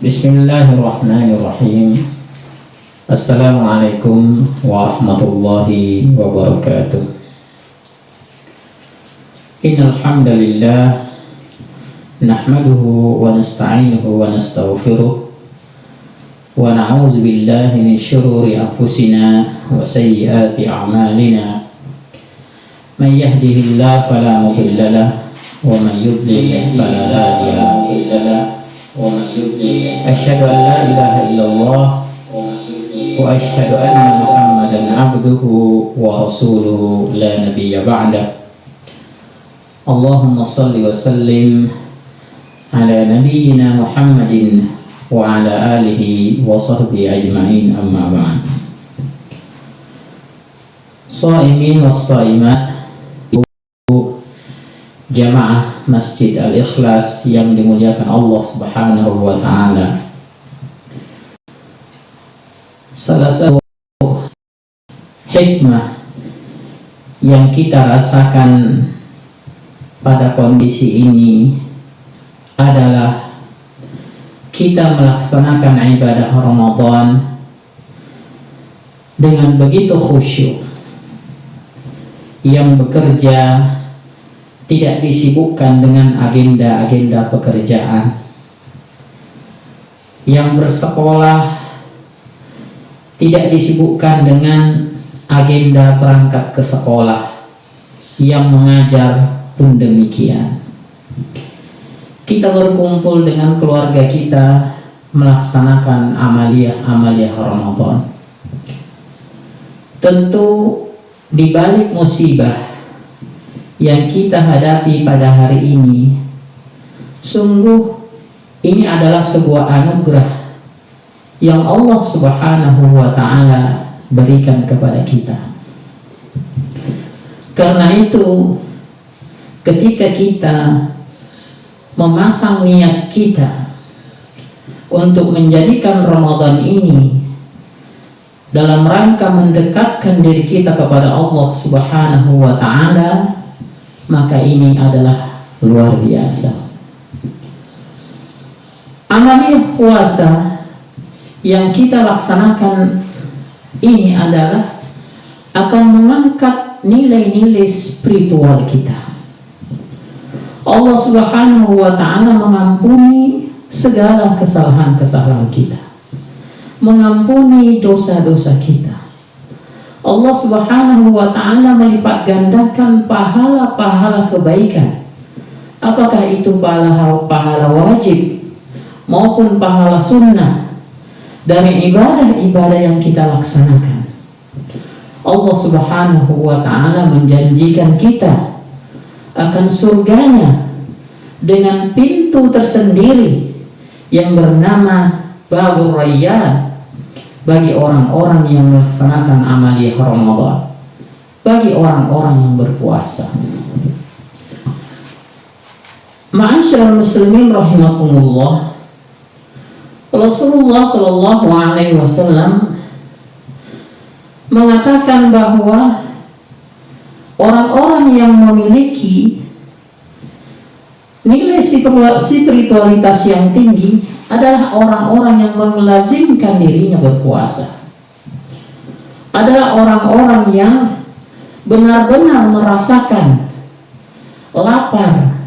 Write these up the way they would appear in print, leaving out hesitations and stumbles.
Bismillahirrahmanirrahim. Assalamualaikum warahmatullahi wabarakatuh. Innal hamdalillah nahmaduhu wa nasta'inuhu wa nastaghfiruh wa na'udzu billahi min shururi anfusina wa sayyiati a'malina. May yahdihillahu fala mudilla lahu wa man yudlil fala hadiya lahu. Asyhadu an la ilaha illallah wa asyhadu anna Muhammadan abduhu wa rasuluhu la nabiyya ba'da. Allahumma salli wa sallim ala nabiyyina Muhammadin wa ala alihi wa sahbihi ajma'in, amma ba'd. Shaimin was shaimat, jamaah Masjid Al-Ikhlas yang dimuliakan Allah Subhanahu wa ta'ala. Salah satu hikmah yang kita rasakan pada kondisi ini adalah kita melaksanakan ibadah Ramadan dengan begitu khusyuk, yang bekerja tidak disibukkan dengan agenda-agenda pekerjaan, yang bersekolah tidak disibukkan dengan agenda berangkat ke sekolah, yang mengajar pun demikian. Kita berkumpul dengan keluarga kita melaksanakan amaliyah Ramadan. Tentu di balik musibah yang kita hadapi pada hari ini, sungguh ini adalah sebuah anugerah yang Allah Subhanahu wa ta'ala berikan kepada kita. Karena itu, ketika kita memasang niat kita untuk menjadikan Ramadan ini dalam rangka mendekatkan diri kita kepada Allah Subhanahu wa ta'ala, maka ini adalah luar biasa. Amaliyah puasa yang kita laksanakan ini adalah akan mengangkat nilai-nilai spiritual kita. Allah Subhanahu wa ta'ala mengampuni segala kesalahan-kesalahan kita, mengampuni dosa-dosa kita. Allah Subhanahu wa ta'ala melipat gandakan pahala-pahala kebaikan, apakah itu pahala wajib maupun pahala sunnah dari ibadah-ibadah yang kita laksanakan. Allah Subhanahu wa ta'ala menjanjikan kita akan surganya dengan pintu tersendiri yang bernama Babur Rayyan, bagi orang-orang yang melaksanakan amaliyah Ramadan, bagi orang-orang yang berpuasa. Ma'asyiral muslimin rahimakumullah, Rasulullah sallallahu alaihi wasallam mengatakan bahwa orang-orang yang memiliki nilai spiritualitas yang tinggi adalah orang-orang yang melazimkan dirinya berpuasa, adalah orang-orang yang benar-benar merasakan lapar,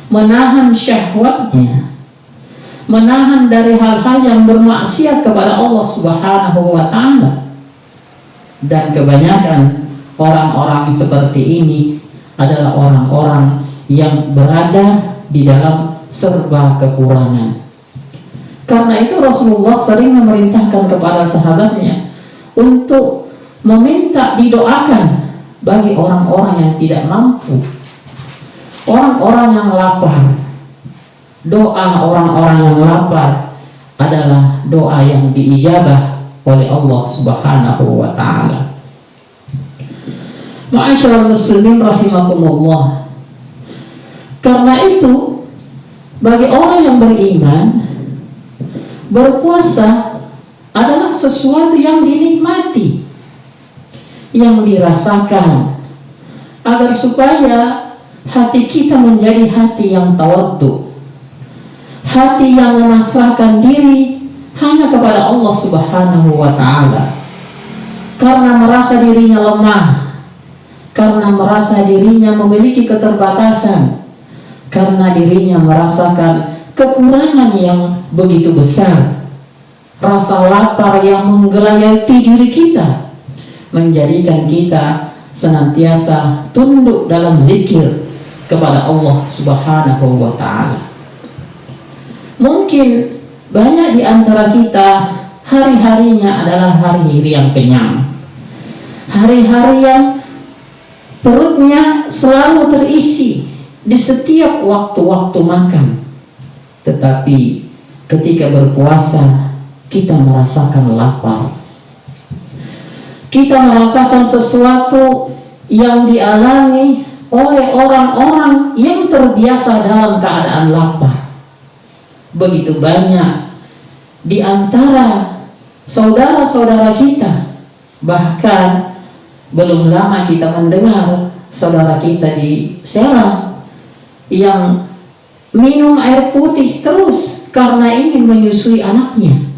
menahan syahwatnya, menahan dari hal-hal yang bermaksiat kepada Allah Subhanahu wa ta'ala. Dan kebanyakan orang-orang seperti ini adalah orang-orang yang berada di dalam serba kekurangan. Karena itu Rasulullah sering memerintahkan kepada sahabatnya untuk meminta didoakan bagi orang-orang yang tidak mampu, orang-orang yang lapar. Doa orang-orang yang lapar adalah doa yang diijabah oleh Allah Subhanahu wa ta'ala. Ma'asyiral muslimin rahimakumullah, karena itu bagi orang yang beriman, berpuasa adalah sesuatu yang dinikmati, yang dirasakan, agar supaya hati kita menjadi hati yang tawaddu, hati yang memasrahkan diri hanya kepada Allah Subhanahu wa Ta'ala, karena merasa dirinya lemah, karena merasa dirinya memiliki keterbatasan, karena dirinya merasakan kekurangan yang begitu besar. Rasa lapar yang menggelayati diri kita menjadikan kita senantiasa tunduk dalam zikir kepada Allah Subhanahu wa Ta'ala. Mungkin banyak di antara kita hari-harinya adalah hari-hari yang kenyang, hari-hari yang perutnya selalu terisi di setiap waktu-waktu makan. Tetapi ketika berpuasa kita merasakan lapar, kita merasakan sesuatu yang dialami oleh orang-orang yang terbiasa dalam keadaan lapar. Begitu banyak di antara saudara-saudara kita, bahkan belum lama kita mendengar saudara kita di Serang yang minum air putih terus karena ingin menyusui anaknya.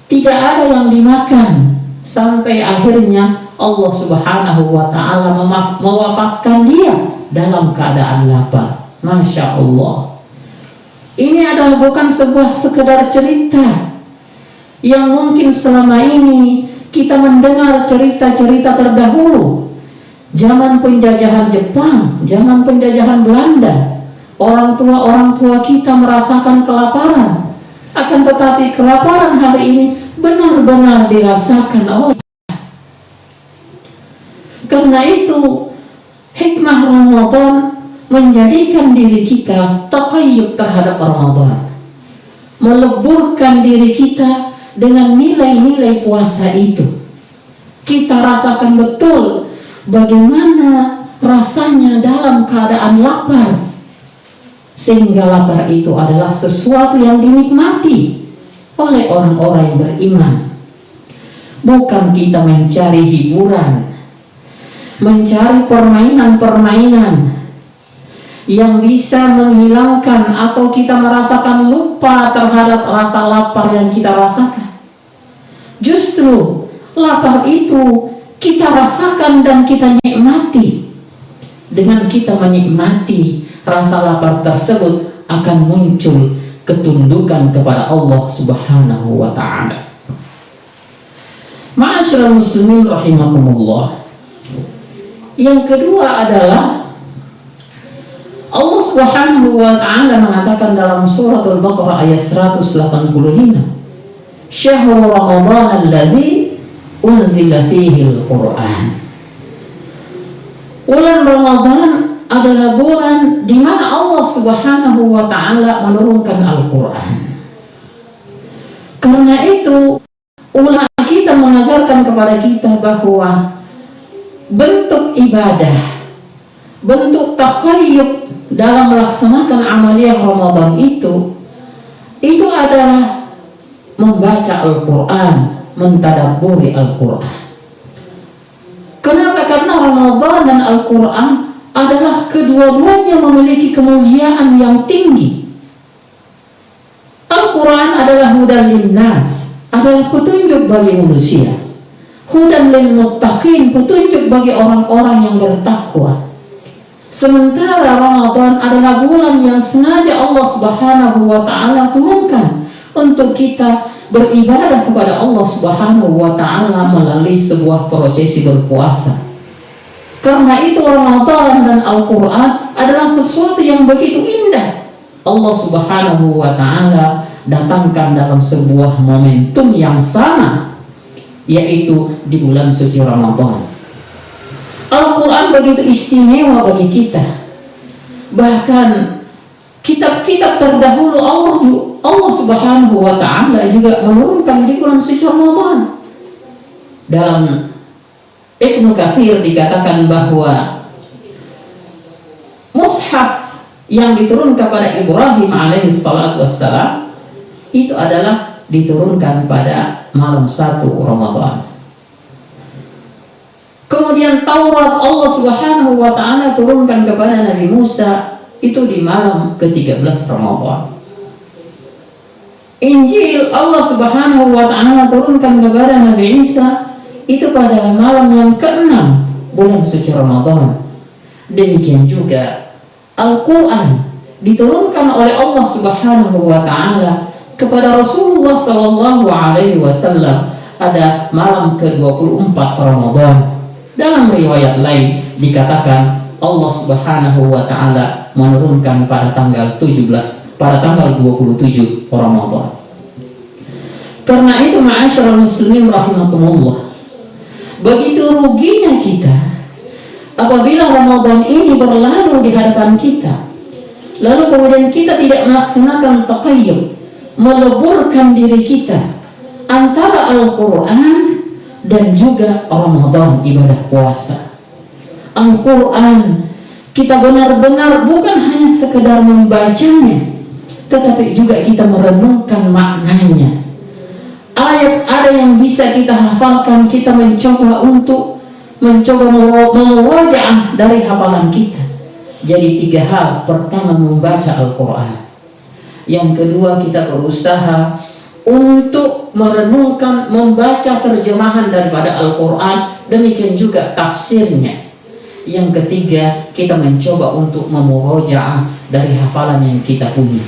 Tidak ada yang dimakan sampai akhirnya Allah Subhanahu wa Ta'ala mewafatkan dia dalam keadaan lapar. Masya Allah. Ini adalah bukan sebuah sekedar cerita yang mungkin selama ini kita mendengar cerita-cerita terdahulu. Zaman penjajahan Jepang, zaman penjajahan Belanda, orang tua kita merasakan kelaparan. Akan tetapi kelaparan hari ini benar-benar dirasakan oleh. Karena itu hikmah Ramadan menjadikan diri kita taqayyub terhadap Ramadan, meleburkan diri kita dengan nilai-nilai puasa itu. Kita rasakan betul bagaimana rasanya dalam keadaan lapar, sehingga lapar itu adalah sesuatu yang dinikmati oleh orang-orang yang beriman. Bukan kita mencari hiburan, mencari permainan-permainan yang bisa menghilangkan atau kita merasakan lupa terhadap rasa lapar yang kita rasakan. Justru lapar itu kita rasakan dan kita nikmati. Dengan kita menikmati rasa lapar tersebut akan muncul ketundukan kepada Allah Subhanahu wa Ta'ala. Ma'asyiral muslimin rahimakumullah. Yang kedua adalah Allah Subhanahu wa Ta'ala mengatakan dalam surah Al-Baqarah ayat 185, Syahrul Ramadan allazi unzila fihi al-Qur'an. Bulan Ramadan adalah bulan di mana Allah Subhanahu wa Ta'ala menurunkan Al-Qur'an. Karena itu ulama kita mengajarkan kepada kita bahwa bentuk ibadah, bentuk taqayyub dalam melaksanakan amaliyah Ramadan itu adalah membaca Al-Quran, mentadabburi Al-Quran. Kenapa? Karena Ramadan dan Al-Quran adalah kedua-duanya memiliki kemuliaan yang tinggi. Al-Quran adalah hudan linnas, adalah petunjuk bagi manusia. Hudan lil muttaqin, petunjuk bagi orang-orang yang bertakwa. Sementara Ramadan adalah bulan yang sengaja Allah Subhanahu wa Ta'ala turunkan untuk kita beribadah kepada Allah Subhanahu wa Ta'ala melalui sebuah prosesi berpuasa. Karena itu Ramadan dan Al-Quran adalah sesuatu yang begitu indah. Allah Subhanahu wa Ta'ala datangkan dalam sebuah momentum yang sama, yaitu di bulan suci Ramadan. Al-Quran begitu istimewa bagi kita. Bahkan kitab-kitab terdahulu Allah Subhanahu wa Ta'ala juga menurunkan di bulan suci Ramadan. Dalam Ibnu Katsir dikatakan bahwa mushaf yang diturunkan kepada Ibrahim alaihi salatu wassalam itu adalah diturunkan pada malam 1 Ramadan. Kemudian Taurat Allah Subhanahu wa Ta'ala turunkan kepada Nabi Musa itu di malam ke-13 Ramadan. Injil Allah Subhanahu wa taala turunkan kepada Nabi Isa itu pada malam yang ke-6 bulan suci Ramadan. Demikian juga Al-Qur'an diturunkan oleh Allah Subhanahu wa taala kepada Rasulullah sallallahu alaihi wasallam pada malam ke-24 Ramadan. Dalam riwayat lain dikatakan Allah Subhanahu wa taala menurunkan pada tanggal 27 Ramadan. Karena itu ma'asyiral muslimin rahimakumullah, begitu ruginya kita apabila Ramadan ini berlalu di hadapan kita, lalu kemudian kita tidak melaksanakan taqayyub, meleburkan diri kita antara Al-Quran dan juga Ramadan, ibadah puasa. Al-Quran kita benar-benar bukan hanya sekedar membacanya, tetapi juga kita merenungkan maknanya. Ayat ada yang bisa kita hafalkan, kita mencoba memurojaah dari hafalan kita. Jadi 3 hal: pertama, membaca Al-Quran; yang kedua, kita berusaha untuk merenungkan, membaca terjemahan daripada Al-Quran, demikian juga tafsirnya; yang ketiga, kita mencoba untuk memurojaah dari hafalan yang kita punya.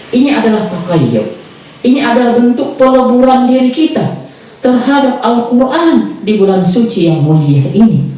Ini adalah taqayyub, ini adalah bentuk peleburan diri kita terhadap Al-Quran di bulan suci yang mulia ini.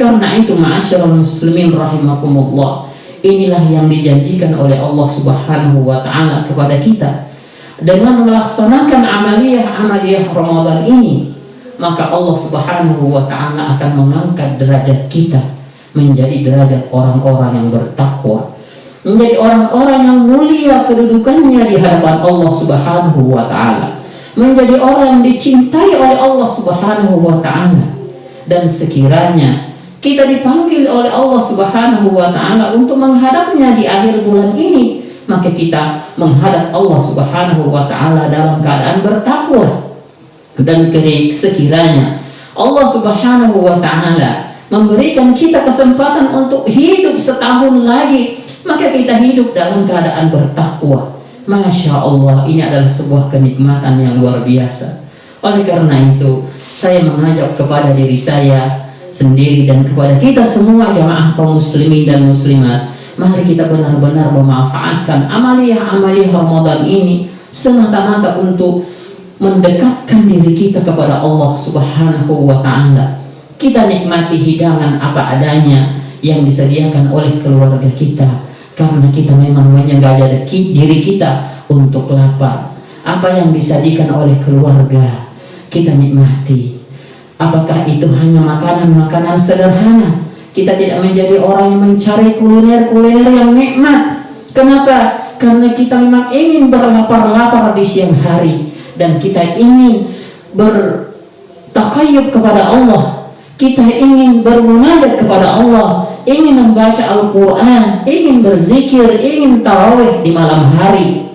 Karena itu ma'asyiral muslimin rahimakumullah, inilah yang dijanjikan oleh Allah Subhanahu wa taala kepada kita. Dengan melaksanakan amaliyah Ramadan ini, maka Allah Subhanahu wa taala akan mengangkat derajat kita menjadi derajat orang-orang yang bertakwa, menjadi orang-orang yang mulia kedudukannya di hadapan Allah Subhanahu wa taala, menjadi orang yang dicintai oleh Allah Subhanahu wa taala. Dan sekiranya kita dipanggil oleh Allah Subhanahu wa taala untuk menghadapnya di akhir bulan ini, maka kita menghadap Allah Subhanahu wa taala dalam keadaan bertakwa. Dan sekiranya Allah Subhanahu wa taala memberikan kita kesempatan untuk hidup setahun lagi, maka kita hidup dalam keadaan bertakwa. Masya Allah, ini adalah sebuah kenikmatan yang luar biasa. Oleh karena itu, saya mengajak kepada diri saya sendiri dan kepada kita semua jamaah kaum muslimin dan muslimat, mari kita benar-benar memanfaatkan amaliyah Ramadan ini semata-mata untuk mendekatkan diri kita kepada Allah Subhanahu wa ta'ala. Kita nikmati hidangan apa adanya yang disediakan oleh keluarga kita, karena kita memang menyengaja diri kita untuk lapar. Apa yang disajikan oleh keluarga kita nikmati. Apakah itu hanya makanan-makanan sederhana? Kita tidak menjadi orang yang mencari kuliner-kuliner yang nikmat. Kenapa? Karena kita memang ingin berlapar-lapar di siang hari, dan kita ingin bertaqayyub kepada Allah, kita ingin bermunajat kepada Allah, ingin membaca Al-Quran, ingin berzikir, ingin tarawih di malam hari.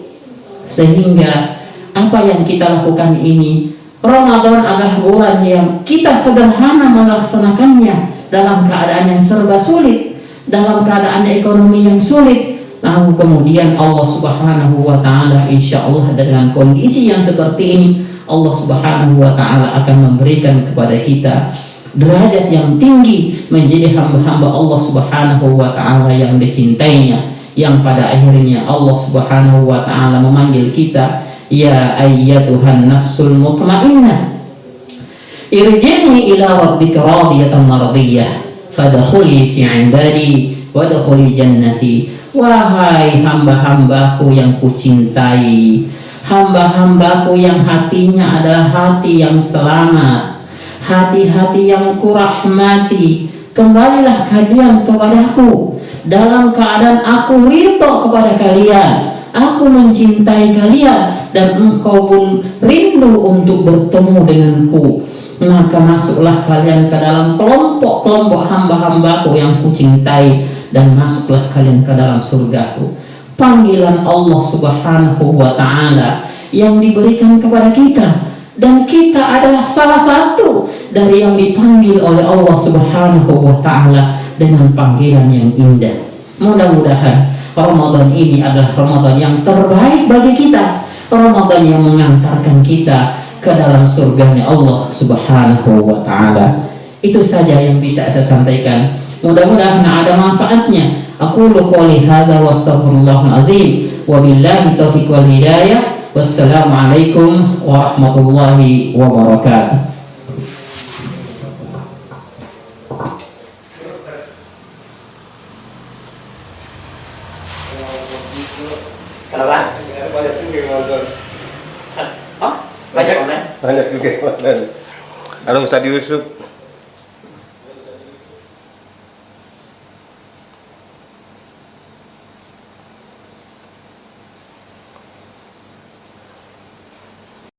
Sehingga apa yang kita lakukan ini, Ramadan adalah bulan yang kita sederhana melaksanakannya dalam keadaan yang serba sulit, dalam keadaan ekonomi yang sulit. Lalu kemudian Allah Subhanahu wa ta'ala insya Allah dengan kondisi yang seperti ini, Allah Subhanahu wa ta'ala akan memberikan kepada kita derajat yang tinggi, menjadi hamba-hamba Allah Subhanahu wa ta'ala yang dicintainya, yang pada akhirnya Allah Subhanahu wa ta'ala memanggil kita, ya ayyatuhan nafsul mutmainnah, irji'i ila rabbika radiyatan mardiyah fadkhuli fi ibadi wadkhuli jannati. Wahai hamba-hambaku yang kucintai, hamba-hambaku yang hatinya adalah hati yang selamat, hati-hati yang kurahmati, kembalilah kalian kepadaku dalam keadaan aku ridho kepada kalian, aku mencintai kalian, dan engkau pun rindu untuk bertemu denganku. Maka masuklah kalian ke dalam kelompok-kelompok hamba-hambaku yang kucintai, dan masuklah kalian ke dalam surgaku. Panggilan Allah Subhanahu wa ta'ala yang diberikan kepada kita, dan kita adalah salah satu dari yang dipanggil oleh Allah Subhanahu wa ta'ala dengan panggilan yang indah. Mudah-mudahan Ramadan ini adalah Ramadan yang terbaik bagi kita, Ramadan yang mengantarkan kita ke dalam surganya Allah Subhanahu wa Ta'ala. Itu saja yang bisa saya sampaikan. Mudah-mudahan ada manfaatnya. Aku qouli hadza wa astaghfirullahal azim wa billahi taufiq wal hidayah. Wassalamualaikum warahmatullahi wabarakatuh. Kenapa? Banyak juga yang nonton. Oh, banyak orang. Banyak juga yang nonton. Halo Ustaz Yusuf.